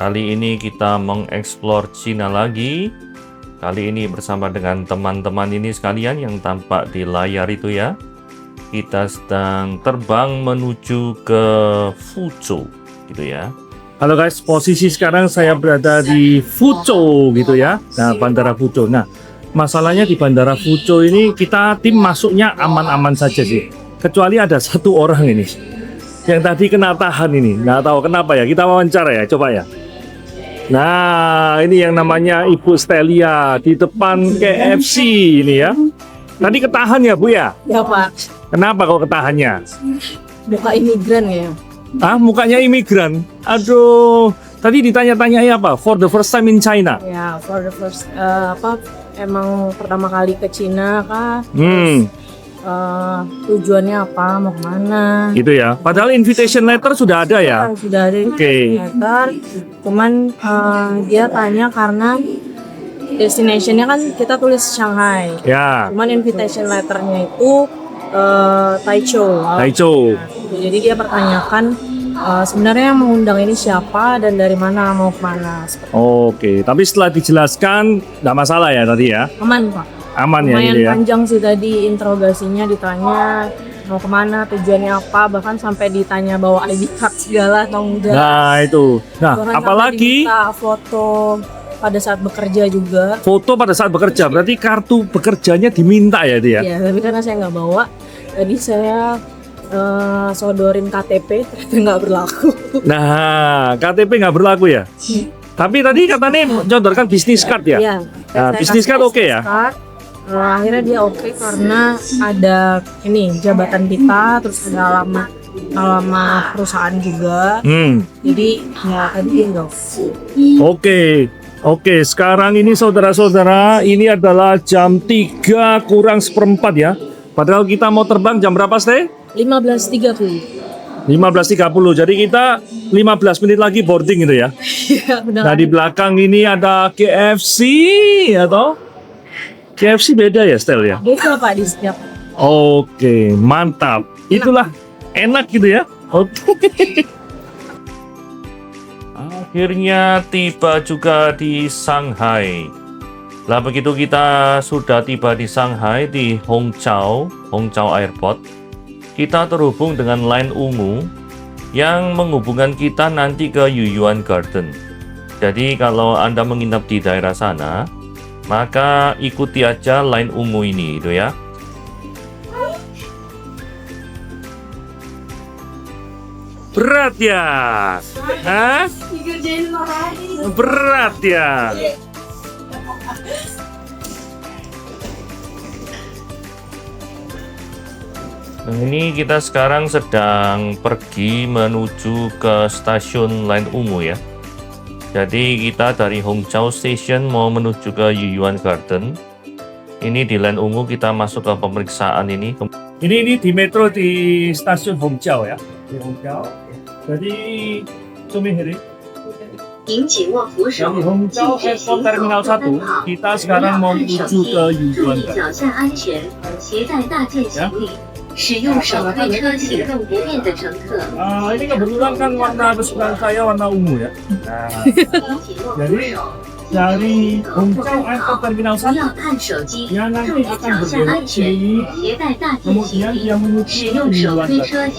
Kali ini kita mengeksplor Cina lagi. Kali ini bersama dengan teman-teman ini sekalian yang tampak di layar itu ya. Kita sedang terbang menuju ke Fuzhou gitu ya. Halo guys, posisi sekarang saya berada di Fuzhou gitu ya. Nah, Bandara Fuzhou. Nah, masalahnya di Bandara Fuzhou ini kita tim masuknya aman-aman saja sih. Kecuali ada satu orang ini yang tadi kena tahan ini, nggak tahu kenapa ya, kita wawancara ya, coba ya. Nah, ini yang namanya Ibu Stelia di depan KFC ini ya. Tadi ketahan ya Bu ya? Ya Pak. Kenapa kok ketahannya? Muka imigran ya? Ah, mukanya imigran? Aduh, tadi ditanya-tanyai apa? For the first time in China? Ya, for the first, emang pertama kali ke Cina kah? Tujuannya apa, mau kemana gitu ya. Padahal invitation letter sudah ada ya. Sudah ada letter, cuman dia tanya karena destinationnya kan kita tulis Shanghai Ya. cuman invitation letternya itu Taichung. Jadi dia pertanyakan sebenarnya yang mengundang ini siapa dan dari mana, mau kemana. Oke, tapi setelah dijelaskan nggak masalah ya tadi ya. Aman Pak. Aman ya Lumayan gitu ya. panjang sih tadi interogasinya, ditanya mau kemana, tujuannya apa, bahkan sampai ditanya bawa ID card segala atau enggak. Nah itu. Nah, Bahkan apalagi sampai diminta foto pada saat bekerja juga. foto pada saat bekerja, berarti kartu bekerjanya diminta ya dia. Ya, tapi karena saya nggak bawa, jadi saya sodorin KTP, ternyata nggak berlaku. Nah, KTP nggak berlaku ya. Tapi tadi katanya contohkan bisnis card ya. Iya. Nah, Saya bisnis kasih card oke ya? business card. Akhirnya dia oke karena ada ini jabatan kita, terus ada alamat perusahaan juga. Jadi ya tadi dia nggak. Oke, sekarang ini saudara-saudara, ini adalah jam 3 kurang seperempat ya. Padahal kita mau terbang jam berapa, Ste? 15.30. 15.30, jadi kita 15 menit lagi boarding gitu ya. Iya, benar. Nah, di belakang ini ada KFC atau? KFC beda ya, Stel ya? Beda Pak di setiap. Oke, mantap. Itulah enak gitu ya. Oke. Akhirnya tiba juga di Shanghai. Lah begitu kita sudah tiba di Shanghai di Hongqiao Airport, kita terhubung dengan line ungu yang menghubungkan kita nanti ke Yuyuan Garden. Jadi kalau Anda menginap di daerah sana, maka ikuti aja line ungu ini itu ya. Berat ya? Hah? Berat ya? Nah, ini kita sekarang sedang pergi menuju ke stasiun line ungu ya. Jadi kita dari Hongqiao Station mau menuju ke Yuyuan Garden. Ini di line ungu kita masuk ke pemeriksaan ini. Ini di metro di stasiun Hongqiao ya. Di Hongqiao. Jadi Cumihiri. Dari Hongqiao Airport Terminal 1, kita sekarang mau menuju ke Yuyuan Garden. Ya. ini kebetulan kan warna kesukaan saya warna ungu ya. Nah, jadi dari Hongqiao Airport Terminal 1 yang nanti akan berbelok kiri, kemudian yang menuju Yuyuan Garden.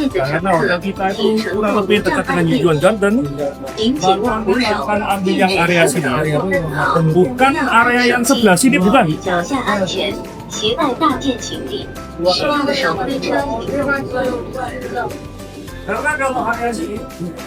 Karena hotel kita itu kurang lebih dekat dengan Yuyuan Garden, maka kita akan ambil yang area sini, bukan area yang sebelah sini, bukan. Karena kalau area sini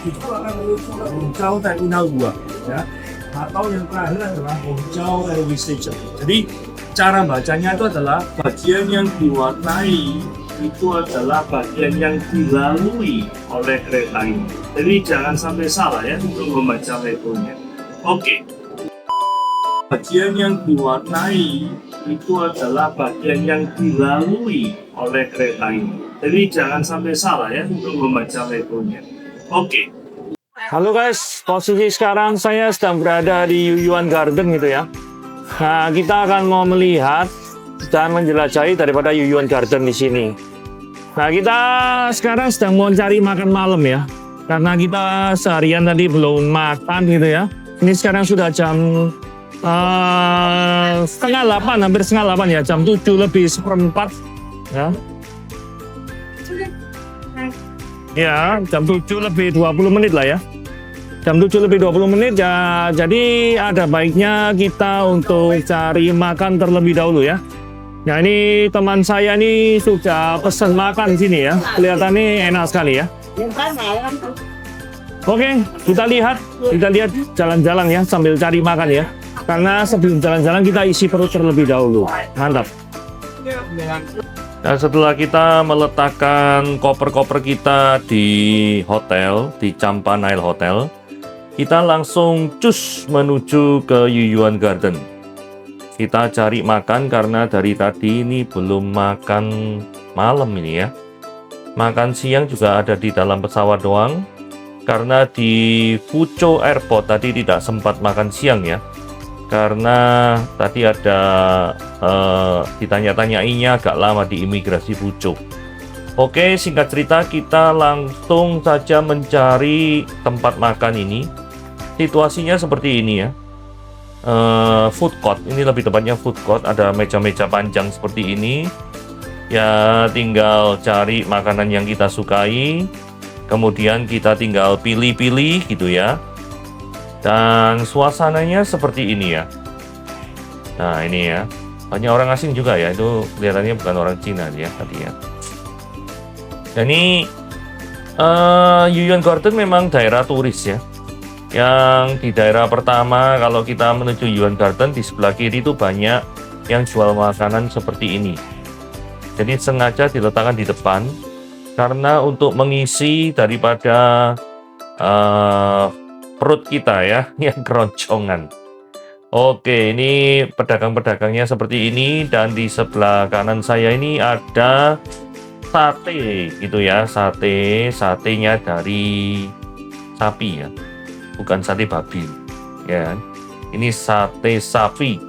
itu akan menuju ke Hongqiao Terminal 2 ya, atau yang terakhir adalah Hongqiao Railway Station. Jadi cara bacanya itu adalah bagian yang diwarnai itu adalah bagian yang dilalui oleh kereta ini. Jadi jangan sampai salah ya untuk membaca labelnya. Oke. Bagian yang diwarnai itu adalah bagian yang dilalui oleh kereta ini. Jadi jangan sampai salah ya untuk membaca labelnya. Oke. Halo guys, posisi sekarang saya sedang berada di Yuyuan Garden gitu ya. Nah, kita akan mau melihat dan menjelajahi daripada Yuyuan Garden di sini. Nah, kita sekarang sedang mau cari makan malam ya. Karena kita seharian tadi belum makan gitu ya. Ini sekarang sudah jam setengah 8, hampir setengah 8 ya, jam 7:04 ya. Ya, jam 7:20 lah ya. Jam 7:20 ya. Jadi ada baiknya kita untuk cari makan terlebih dahulu ya. Nah ini teman saya ini sudah pesan makan di sini ya. Kelihatannya enak sekali ya. Oke, kita lihat jalan-jalan ya sambil cari makan ya. Karena sebelum jalan-jalan kita isi perut terlebih dahulu. Mantap. Dan setelah kita meletakkan koper-koper kita di hotel, di Champa Nile Hotel, kita langsung cus menuju ke Yuyuan Garden. Kita cari makan karena dari tadi ini belum makan malam ini ya. Makan siang juga ada di dalam pesawat doang. Karena di Fuzhou Airport tadi tidak sempat makan siang ya. Karena tadi ada ditanya-tanyainya agak lama di imigrasi Fuzhou. Oke, singkat cerita kita langsung saja mencari tempat makan ini. Situasinya seperti ini ya. Food court, ini lebih tepatnya food court, ada meja-meja panjang seperti ini ya, tinggal cari makanan yang kita sukai, kemudian kita tinggal pilih-pilih gitu ya, dan suasananya seperti ini ya. Nah ini ya, banyak orang asing juga ya, itu kelihatannya bukan orang Cina ya tadi ya. Dan ini Yuyuan Garden memang daerah turis ya. Yang di daerah pertama kalau kita menuju Yuyuan Garden di sebelah kiri itu banyak yang jual makanan seperti ini. Jadi sengaja diletakkan di depan karena untuk mengisi daripada perut kita ya yang keroncongan. Oke, ini pedagang-pedagangnya seperti ini dan di sebelah kanan saya ini ada sate gitu ya, satenya dari sapi ya. Bukan sate babi, ya. Ini sate sapi,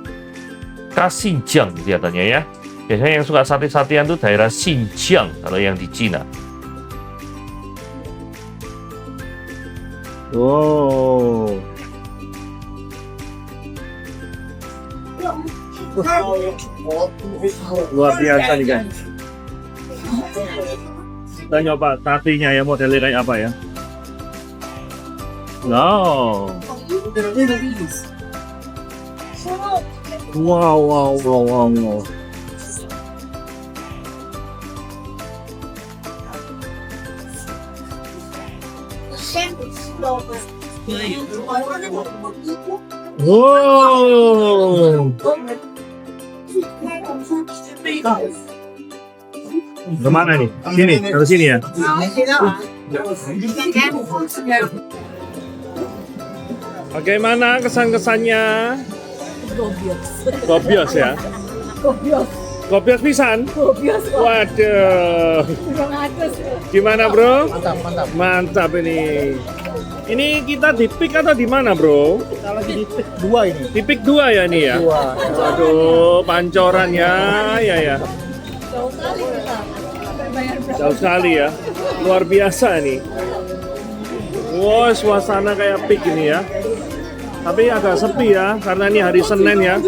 Xinjiang kelihatannya ya. Biasanya yang suka sate-satean itu daerah Xinjiang kalau yang di Cina. Wow. Luar biasa nih guys. Kita nyoba satenya ya, modelnya kayak apa ya. No. Wow. Wow. Kemana nih? Sini, ke sini ya. Bagaimana kesan-kesannya? Gobios ya? Gobios pisan? Waduh. Gimana bro? Mantap ini. Ini kita di pick atau di mana bro? Kita lagi di pick 2 ini. Di pick 2 ya ini ya? Waduh, pancoran ya. Jauh sekali ya. Luar biasa nih. Wow, suasana kayak pick ini ya. Tapi agak sepi ya, karena ini hari Senin ya.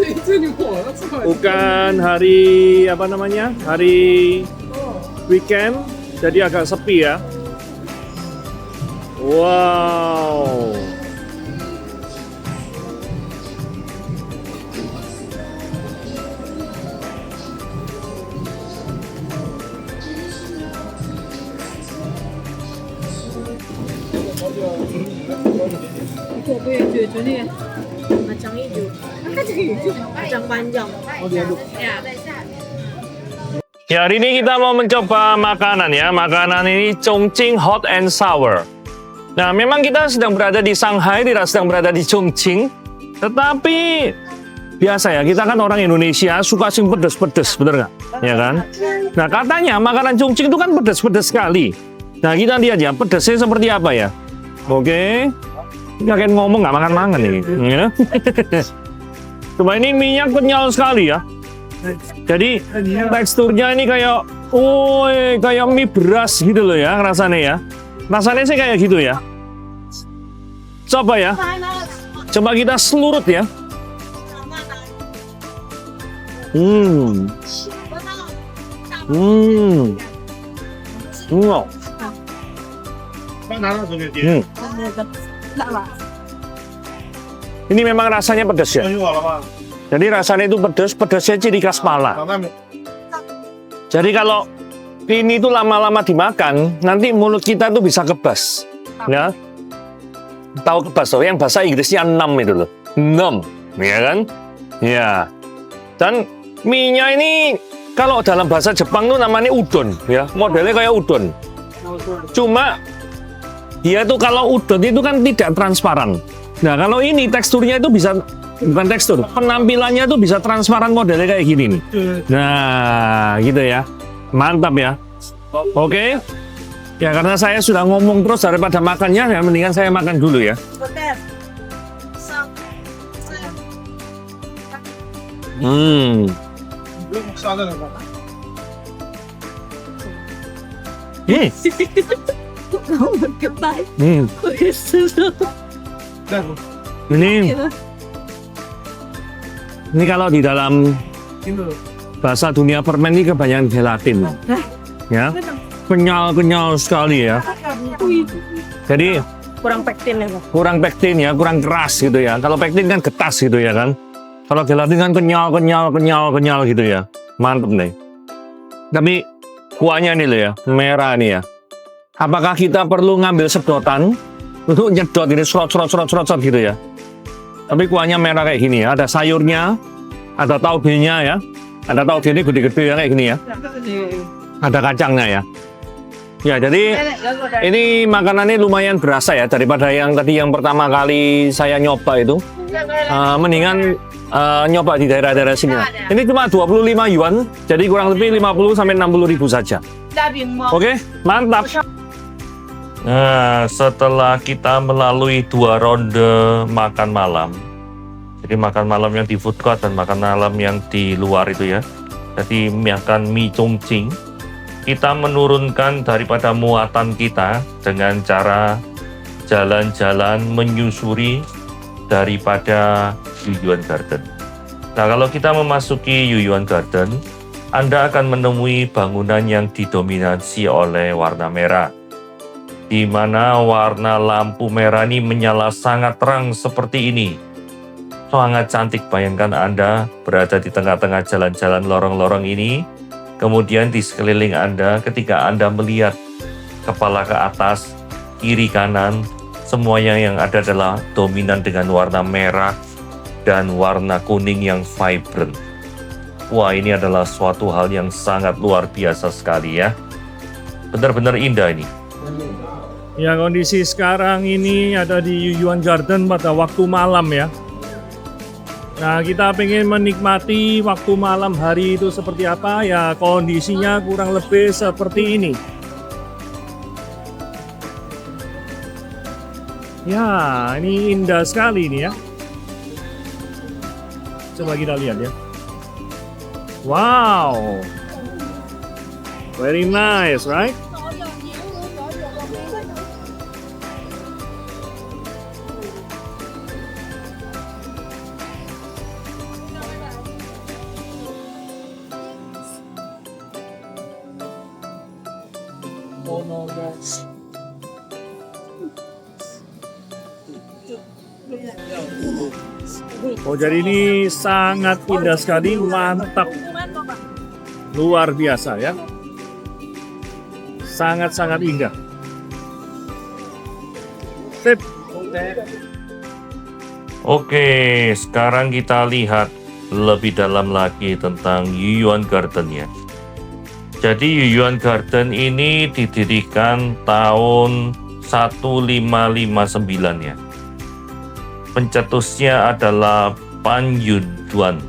Bukan hari apa namanya? Hari weekend, jadi agak sepi ya. Wow. Itu apa ya hijau-hijau nih ya? Kacang hijau. Kacang panjang. Oh diaduk. Ya, hari ini kita mau mencoba makanan ya. Makanan ini Chongqing Hot and Sour. Nah, memang kita sedang berada di Shanghai, tidak sedang berada di Chongqing. Tetapi biasa ya, kita kan orang Indonesia suka sing pedes-pedes, bener nggak? Ya kan? Nah, katanya makanan Chongqing itu kan pedes-pedes sekali. Nah, kita lihat ya, pedesnya seperti apa ya. Oke. Nggak kayak ngomong, nggak makan-makan ini. Ya. Coba ini minyak kenyal sekali ya. Jadi teksturnya ini kayak mie beras gitu loh ya rasanya ya. Rasanya sih kayak gitu ya. Coba ya. Coba kita selurut ya. Wow. Ini memang rasanya pedas ya. Jadi rasanya itu pedas, pedasnya ciri khas Malang. Jadi kalau ini tuh lama-lama dimakan, nanti mulut kita tuh bisa kebas. Ya. Tahu kebas tuh, yang bahasa Inggrisnya nom itu loh. Nom, ya kan? Ya. Dan mie-nya ini kalau dalam bahasa Jepang tuh namanya udon, ya. Modelnya kayak udon. Cuma dia tuh kalau udon itu kan tidak transparan. Nah, kalau ini teksturnya itu bisa, bukan tekstur, penampilannya tuh bisa transparan, modelnya kayak gini nih. Nah, gitu ya. Mantap ya. Oke. Ya, karena saya sudah ngomong terus daripada makannya, ya mendingan saya makan dulu ya. Ini kalau di dalam bahasa dunia permen ini kebanyakan gelatin, ya, kenyal sekali ya. Jadi Kurang pektin ya, Pak. kurang pektin ya, kurang keras gitu ya. Kalau pektin kan getas gitu ya kan. Kalau gelatin kan kenyal gitu ya. Mantep nih. Tapi kuahnya nih loh ya, merah nih ya. Apakah kita perlu ngambil sedotan untuk nyedot ini serot gitu ya? Tapi kuahnya merah kayak gini ya. Ada sayurnya, ada taugenya ya. Ada tauge ini gede-gede ya kayak gini ya. Ada kacangnya ya. Ya, jadi ini makanannya lumayan berasa ya daripada yang tadi yang pertama kali saya nyoba itu. Mendingan nyoba di daerah-daerah sini. Ini cuma 25 yuan, jadi kurang lebih 50 sampai 60 ribu saja. Oke, mantap. Nah, setelah kita melalui 2 ronde makan malam, jadi makan malam yang di food court dan makan malam yang di luar itu ya. Jadi makan mie chongqing, kita menurunkan daripada muatan kita dengan cara jalan-jalan menyusuri daripada Yuyuan Garden. Nah, kalau kita memasuki Yuyuan Garden, Anda akan menemui bangunan yang didominasi oleh warna merah, di mana warna lampu merah ini menyala sangat terang seperti ini. Sangat cantik, bayangkan Anda berada di tengah-tengah jalan-jalan lorong-lorong ini, kemudian di sekeliling Anda ketika Anda melihat kepala ke atas, kiri kanan, semuanya yang ada adalah dominan dengan warna merah dan warna kuning yang vibrant. Wah, ini adalah suatu hal yang sangat luar biasa sekali ya. Benar-benar indah ini. Ya, kondisi sekarang ini ada di Yuyuan Garden pada waktu malam ya. Nah, kita pengen menikmati waktu malam hari itu seperti apa ya, kondisinya kurang lebih seperti ini. Ya, ini indah sekali ini ya. Coba kita lihat ya. Wow. Very nice, right? Oh, jadi ini sangat indah sekali, mantap, luar biasa ya, sangat-sangat indah. Sip. Oke, sekarang kita lihat lebih dalam lagi tentang Yuyuan Garden ya. Jadi Yuyuan Garden ini didirikan tahun 1559 ya. Pencetusnya adalah Pan Yuduan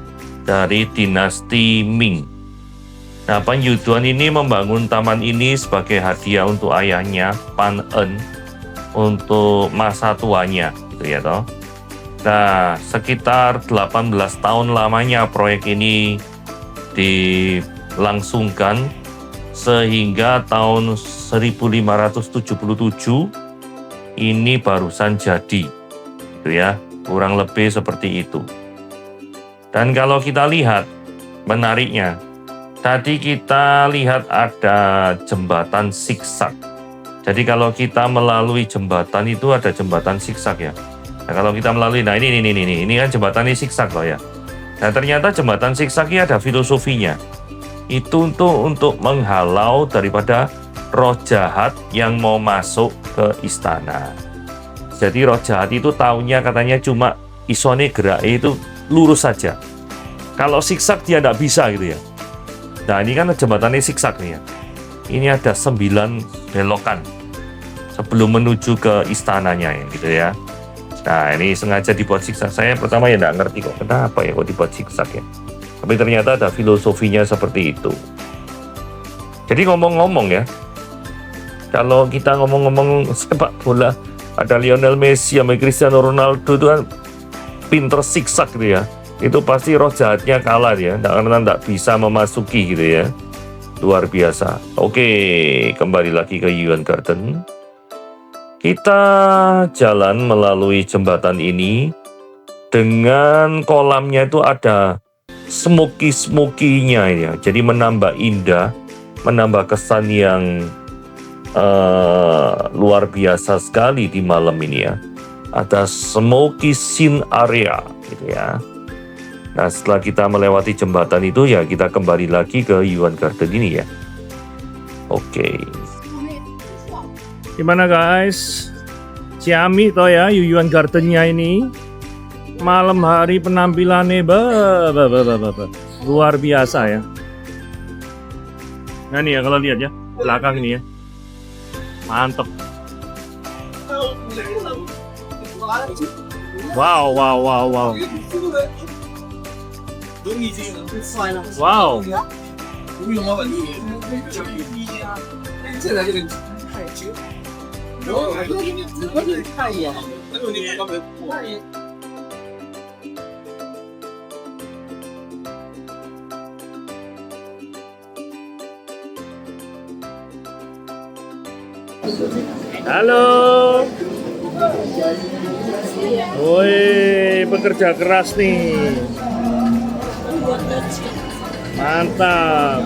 dari dinasti Ming. Nah, Pan Yuduan ini membangun taman ini sebagai hadiah untuk ayahnya, Pan En, untuk masa tuanya, gitu ya toh. Nah, sekitar 18 tahun lamanya proyek ini dilangsungkan sehingga tahun 1577 ini barusan jadi, gitu ya, kurang lebih seperti itu. Dan kalau kita lihat, menariknya, tadi kita lihat ada jembatan siksak. Jadi kalau kita melalui jembatan itu ada jembatan siksak ya. Nah, kalau kita melalui, nah ini kan jembatan ini siksak loh ya. Nah ternyata jembatan siksak ini ada filosofinya. Itu untuk menghalau daripada roh jahat yang mau masuk ke istana. Jadi roh jahat itu taunya katanya cuma isone gerak itu lurus saja. Kalau siksak dia tidak bisa gitu ya. Nah ini kan jembatannya siksak nih ya. Ini ada 9 belokan sebelum menuju ke istananya ya, gitu ya. Nah ini sengaja dibuat siksak. Saya pertama ya tidak ngerti kok kenapa ya kok dibuat siksak ya. Tapi ternyata ada filosofinya seperti itu. Jadi ngomong-ngomong ya, kalau kita ngomong-ngomong sepak bola, ada Lionel Messi sama Cristiano Ronaldo itu kan pinter siksak gitu ya. Itu pasti roh jahatnya kalah ya, karena tidak bisa memasuki gitu ya. Luar biasa. Oke, kembali lagi ke Yuan Garden. Kita jalan melalui jembatan ini dengan kolamnya itu ada smoky-smoky-nya ya. Jadi menambah indah, menambah kesan yang luar biasa sekali di malam ini ya. Ada smoky scene area gitu ya. Nah setelah kita melewati jembatan itu ya kita kembali lagi ke Yuan Garden ini ya. Oke. Gimana guys? Ciami toh ya Yuan Gardennya ini. Malam hari penampilannya luar biasa ya. Nah nih ya kalau lihat ya belakang ini ya. Mantap. Wow. Wow. ，Halo. Woi, pekerja keras nih. Mantap.